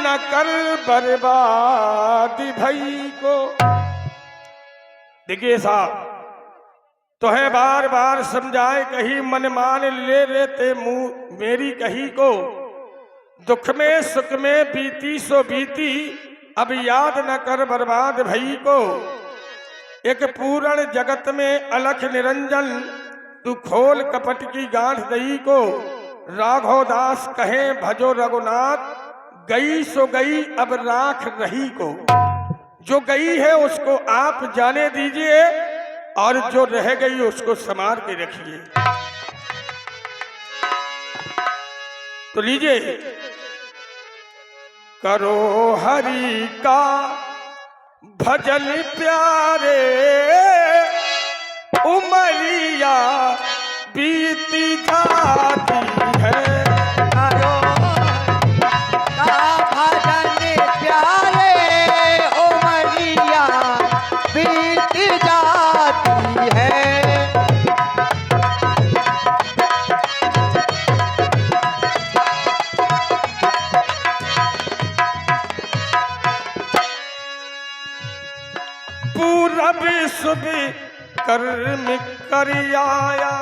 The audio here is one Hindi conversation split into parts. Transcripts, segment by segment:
न कर बर्बाद भई को। देखिए साहब, तो है बार बार समझाए कही, मन मान ले लेते मुंह मेरी कही को। दुख में सुख में बीती सो बीती, अब याद न कर बर्बाद भई को। एक पूर्ण जगत में अलख निरंजन, तू खोल कपट की गांठ दई को। राघव दास कहे भजो रघुनाथ, गई सो गई अब राख रही को। जो गई है उसको आप जाने दीजिए, और जो रह गई उसको संभाल के रखिए। तो लीजिए, करो हरि का भजन प्यारे, उमरिया बीती जाती है। करो का भजन प्यारे, उमरिया बीत जाती है। पूरब शुभ कर्म कर आया।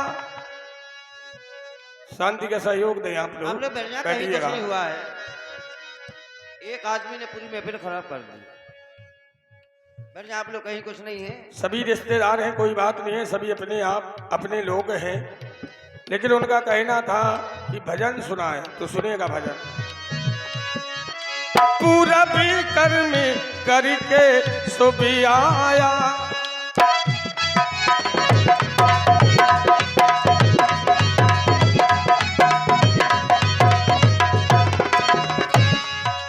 शांति का सहयोग दें आप लोग। कहीं कुछ नहीं हुआ है, एक आदमी ने पूरी महफिल खराब कर दी। आप लोग कहीं कुछ नहीं है, सभी रिश्तेदार हैं, कोई बात नहीं है, सभी अपने आप अपने लोग हैं। लेकिन उनका कहना था कि भजन सुनाए, तो सुनेगा भजन। पूरा भी कर्म करके शुभ आया,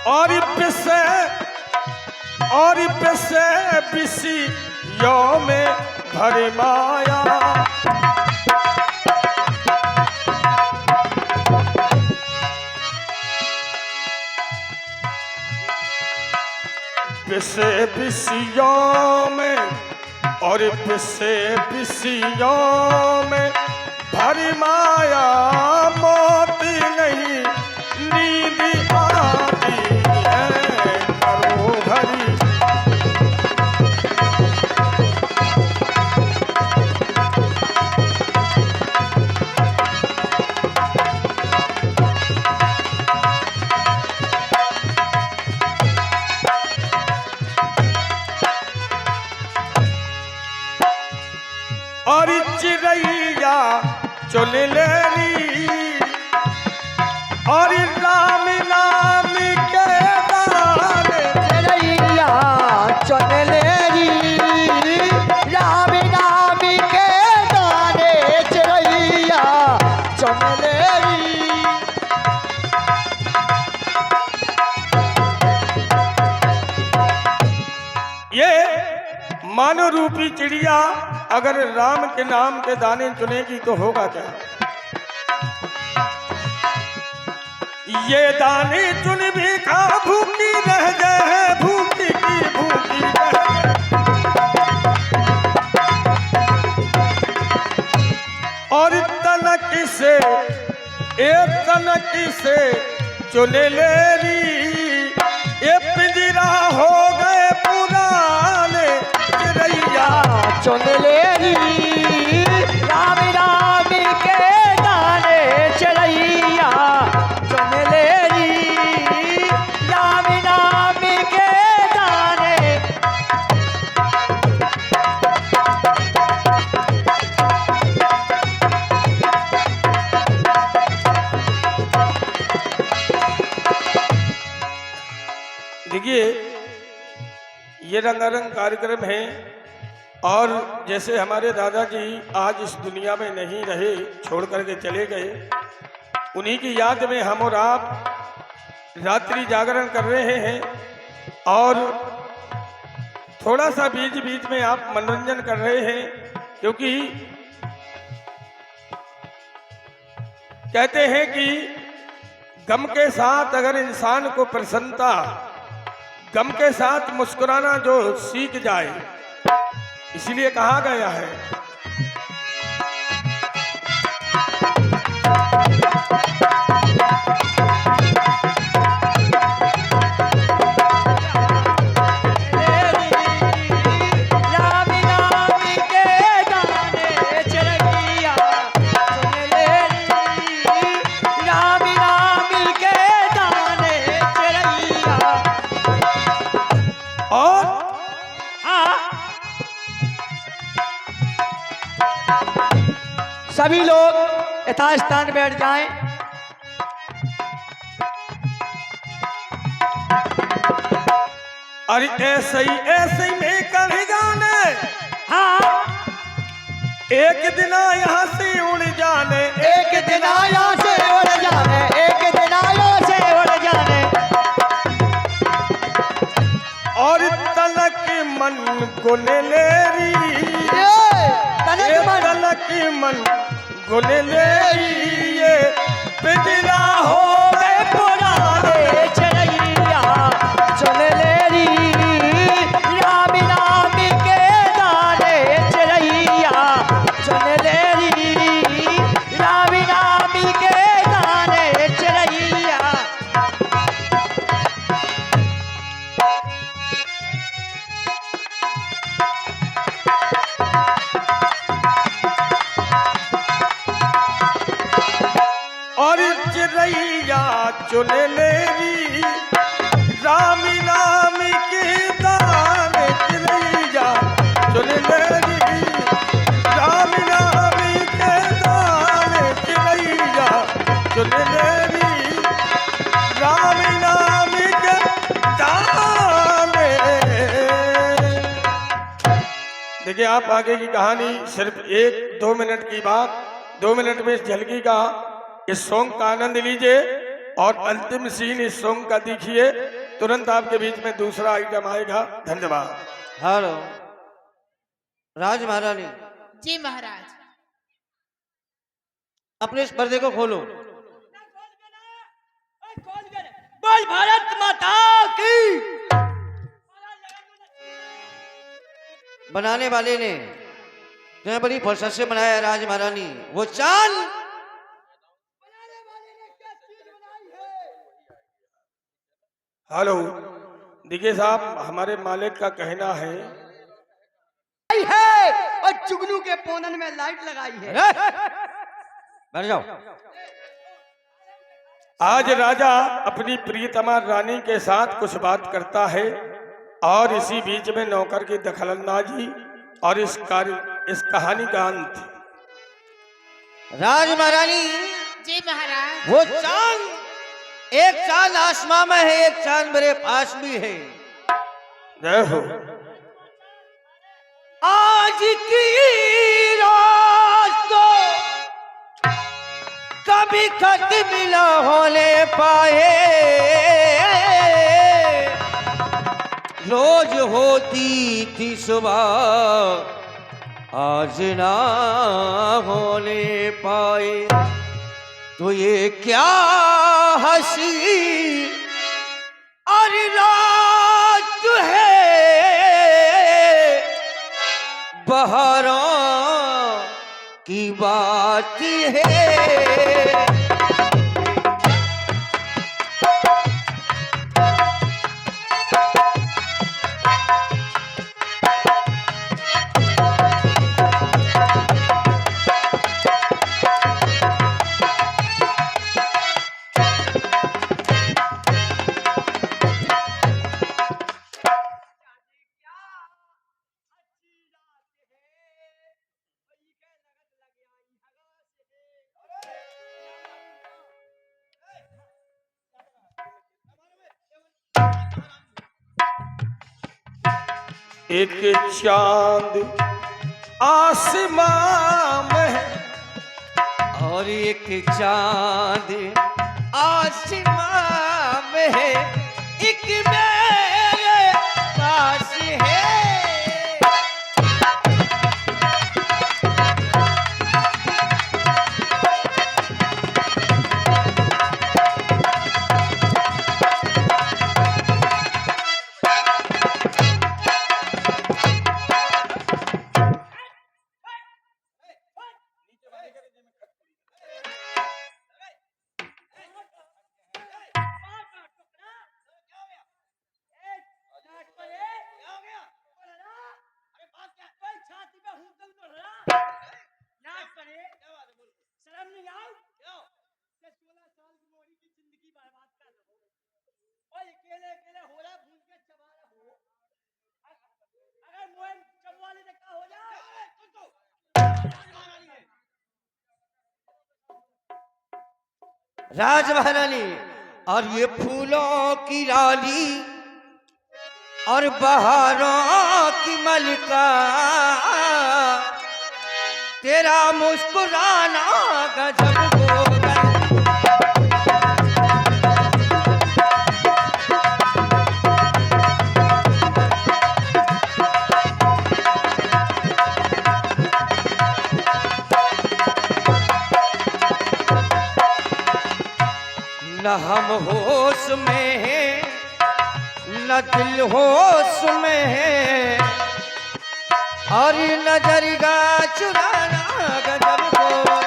और पिसे बिसी यो में भर माया। पिसे बिसियों में और पिसे बिसियों में भर माया। मोती नहीं नींद आती है, करो हरि। और चिड़ैया चुन लेरी, और राम नाम के दाने। चिड़ैया चुन लेरी, राम नाम के दाने। चिड़ैया चुन लेरी। ये मानव रूपी चिड़िया अगर राम के नाम के दाने चुनेगी तो होगा क्या? ये दाने चुन भी खा भूखी रह जाए, भूखी की भूखी रह जाए। और तनक से एक तनक से चुन लेरी, ये पिंजरा हो गए पुराने। चिड़ैया चुन लेरी, राम राम के दाने। चिड़ैया चुन लेरी, राम नाम के दाने। देखिए, ये रंगारंग कार्यक्रम है, और जैसे हमारे दादाजी आज इस दुनिया में नहीं रहे, छोड़ करके चले गए, उन्हीं की याद में हम और आप रात्रि जागरण कर रहे हैं। और थोड़ा सा बीच बीच में आप मनोरंजन कर रहे हैं, क्योंकि कहते हैं कि गम के साथ अगर इंसान को प्रसन्नता, गम के साथ मुस्कुराना जो सीख जाए, इसीलिए कहा गया है सभी लोग यथास्थान बैठ जाएं। अरे ऐसे ही मैं कर जाने, हाँ, एक दिन यहाँ से उड़ जाने, एक दिन आया से उड़ जाने, एक दिन आया से उड़ जाने। और तलक मन गुलेरी, तलक मन गुलेरी, ये बिजला हो गए पुराने चलैया चल लेरी, रामी रामी के गाने चलैया चल लेरी, रामी रामी के गाने चलैया। और चिड़ैया चुन लेरी, रामी रामी के गाने चिड़ैया चुन लेरी, रामी रामी के गाने चिड़ैया चुन लेरी, रामी रामी के गाने। देखिए आप आगे की कहानी सिर्फ 1-2 मिनट की बात, 2 मिनट में इस झलकी का इस सॉन्ग का आनंद लीजिए और अंतिम सीन इस सॉन्ग का देखिए। तुरंत आपके बीच में दूसरा आइटम आएगा। धन्यवाद। हेलो राज महारानी, जी महाराज। अपने इस पर्दे को खोलो। बोल भारत माता की। बनाने वाले ने तुम्हें बड़ी फुर्सत से बनाया राज महारानी। वो चांद हेलो देखिए साहब, हमारे मालिक का कहना है और जुगनू के पोनन में लाइट लगाई है। बैठ जाओ। आज राजा अपनी प्रियतमा रानी के साथ कुछ बात करता है और इसी बीच में नौकर की दखलंदाजी और इस कहानी का अंत। राज महारानी, जी महाराज। वो चांद, एक चांद आसमां में है, एक चांद मेरे पास भी है। जय हो। आज की रात को कभी खत्म न होने पाए, रोज होती थी सुबह, आज ना होने पाए। तो ये क्या हंसी और रात है, बहारों की बात है। एक चांद आसमां में है और एक चांद आसमां में है, एक मेरे पास है। राज महारानी, और ये फूलों की रानी और बहारों की मलिका, तेरा मुस्कुराना गजब होगा। न हम होश में हैं, न दिल होश में है, और नजर का चुराना गजब होगा।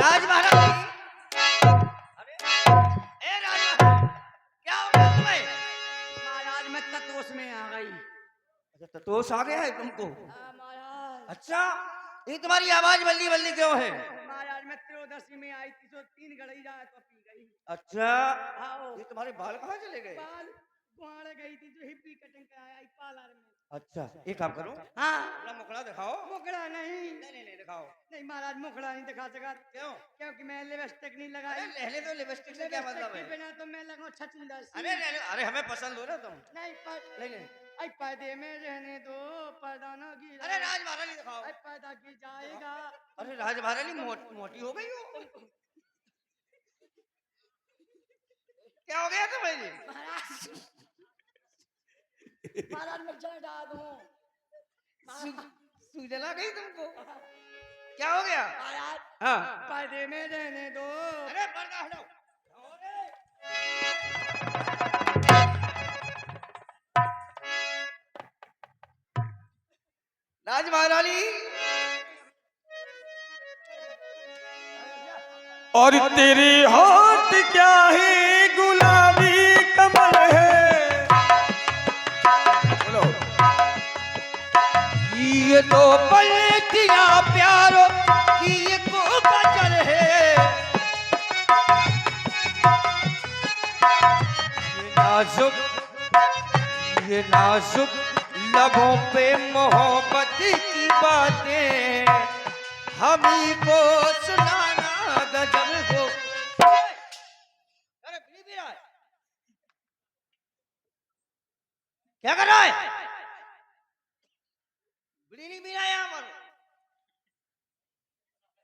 राज महाराज, ए राज महाराज, क्या हो गया तुम्हें? महाराज मैं तत्वों में आ गई। अच्छा, तोष आ गया है तुमको? महाराज अच्छा, ये तुम्हारी आवाज बल्ली बल्ली क्यों है? महाराज मैं त्रयोदशी में आई थी, तो 3 गड़ई जाए तो पी गई। अच्छा, आओ ये तुम्हारे बाल कहाँ चले गए? बाल गुहाड़ गई थी, जो हिप्पी कटिंग कराया आई पार्लर में। अच्छा, एक काम करो, हाँ अपना मुखड़ा दिखाओ। मुखड़ा नहीं, नहीं दिखाओ। नहीं महाराज मुखड़ा नहीं दिखा सका। क्यों? क्योंकि मैं लिपस्टिक नहीं अरे लगाई। लहले तो लिपस्टिक से क्या मतलब लिपस्टिक के है? बिना तो मैं लगूं छछूंदर सी। अरे हमें पसंद हो ना तुम। नहीं पर नहीं, आई पर्दे में रहने दो, पर्दा ना गिरा। अरे राज महारानी दिखाओ। आई पर्दा गिर जाएगा। अरे राज महारानी मोटी हो गई हो। क्या हो गया तुम्हें जी? महाराज महाराज मैं चढ़ रहा हूँ। सूजन आ गई तुमको? क्या हो गया? महाराज हाँ, पर्दे में रहने दो। अरे पर्दा हटाओ। राज महारानी, और तेरे होठ क्या है गुलाबी कमल है। बोलो। ये तो पलटिया प्यारो की ये को गजल है। ये नाजुक लबों पे मोहब्बत की बातें हमी को सुनाना गजब हो। अरे बीड़ी पी रहा है? क्या कर रहा है? बीड़ी नहीं पी रहा है यहाँ पर?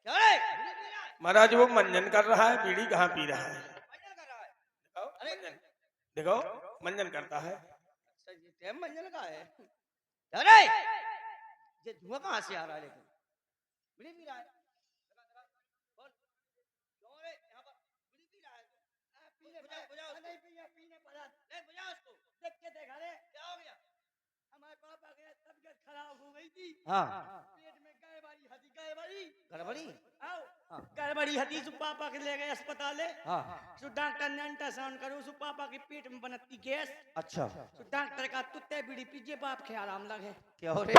क्या रे? बीड़ी पी रहा है? महाराज वो मंजन कर रहा है, बीड़ी कहाँ पी रहा है। मंजन कर रहा है? दिखाओ, अरे मंजन देखो, मंजन करता है। अच्छा, ये टाइम मंजन का है। अरे ये धुआं कहाँ से आ रहा है? लेकिन बीड़ी पी रहा है? बोल, क्यों रे? यहाँ पर बीड़ी पी रहा है? बुझाओ, नहीं पिया पीने पड़ा। नहीं बुझाओ उसको। देख के देखा रे, क्या हो गया? हमारे पापा की तबीयत खराब हो गई थी। हाँ, पेट में गड़बड़ी हदी गड़बड़ी। गड़बड़ी। आओ हाँ। गड़बड़ी हदी, सु पापा के ले गए अस्पताल। हाँ, सु डॉक्टर ने अल्ट्रासाउंड करो, सु पापा के पेट में बनती गैस। अच्छा, सु डॉक्टर का तुत्ते बीड़ी पीजिए बाप के आराम लगे। क्या हो रे?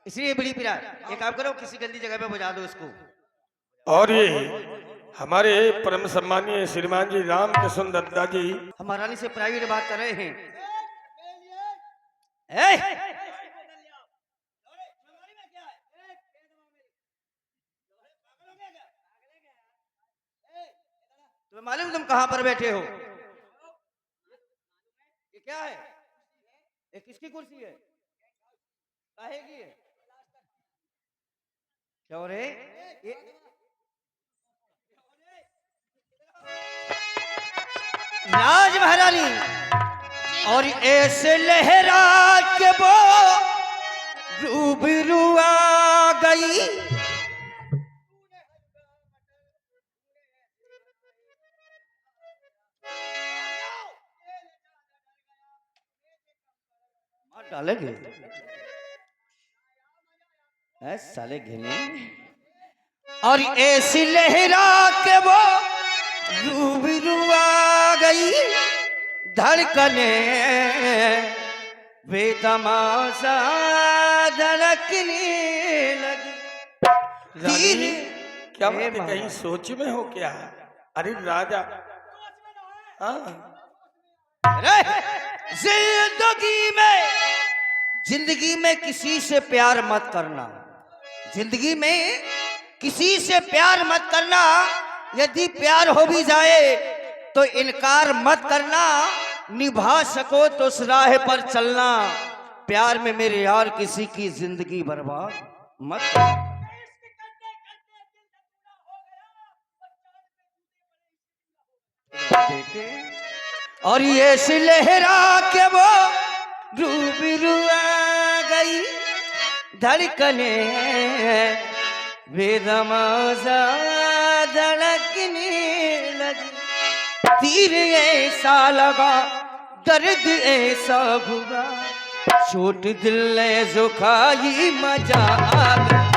इसलिए बीड़ी पी रहा है। एक काम करो, किसी गंदी जगह पे बुझा दो इसको। और ये हमारे परम सम्मानीय श्रीमान जी राम कृष्ण दत्ता जी हम महारानी से प्राइवेट बात कर रहे हैं। तुम्हें मालूम तुम कहां पर बैठे हो? ये क्या है? ये किसकी कुर्सी है? काहे की है? क्या हो रे? ये राज महारानी, और ऐसे लहरा के वो रूबरू आ गई। डालेंगे साले घेने, और ऐसी लहरा के वो रूबरू आ गई। धड़कने बेतमाशा धड़कने लगी। रानी, क्या हे बात है, कहीं सोच में हो क्या? अरे राजा, हाँ अरे जिंदगी में किसी से प्यार मत करना, जिंदगी में किसी से प्यार मत करना। यदि प्यार हो भी जाए तो इनकार मत करना, निभा सको तो उस राह पर चलना। प्यार में मेरे यार किसी की जिंदगी बर्बाद मत करना। और ये लहरा के वो रूबरू आ गई, धड़कने बेदमाजा धड़कने लगी। तीर ऐसा लगा, दर्द ऐसा हुआ, चोट दिल ने झुकाई, मजा आ गया।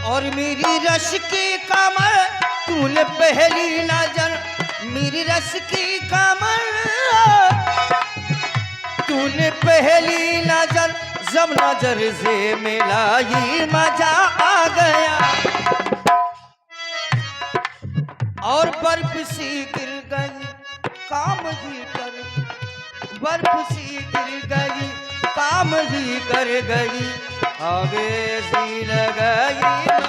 और मेरी रश की कमर तूने पहली नजर, मेरी रश की कमर तूने पहली नजर, जब नजर से मिलाई मजा आ गया। और बर्फ सी गिर गई, काम ही कर, बर्फ सी गिर गई, काम ही कर गई, आगे सी लगाई।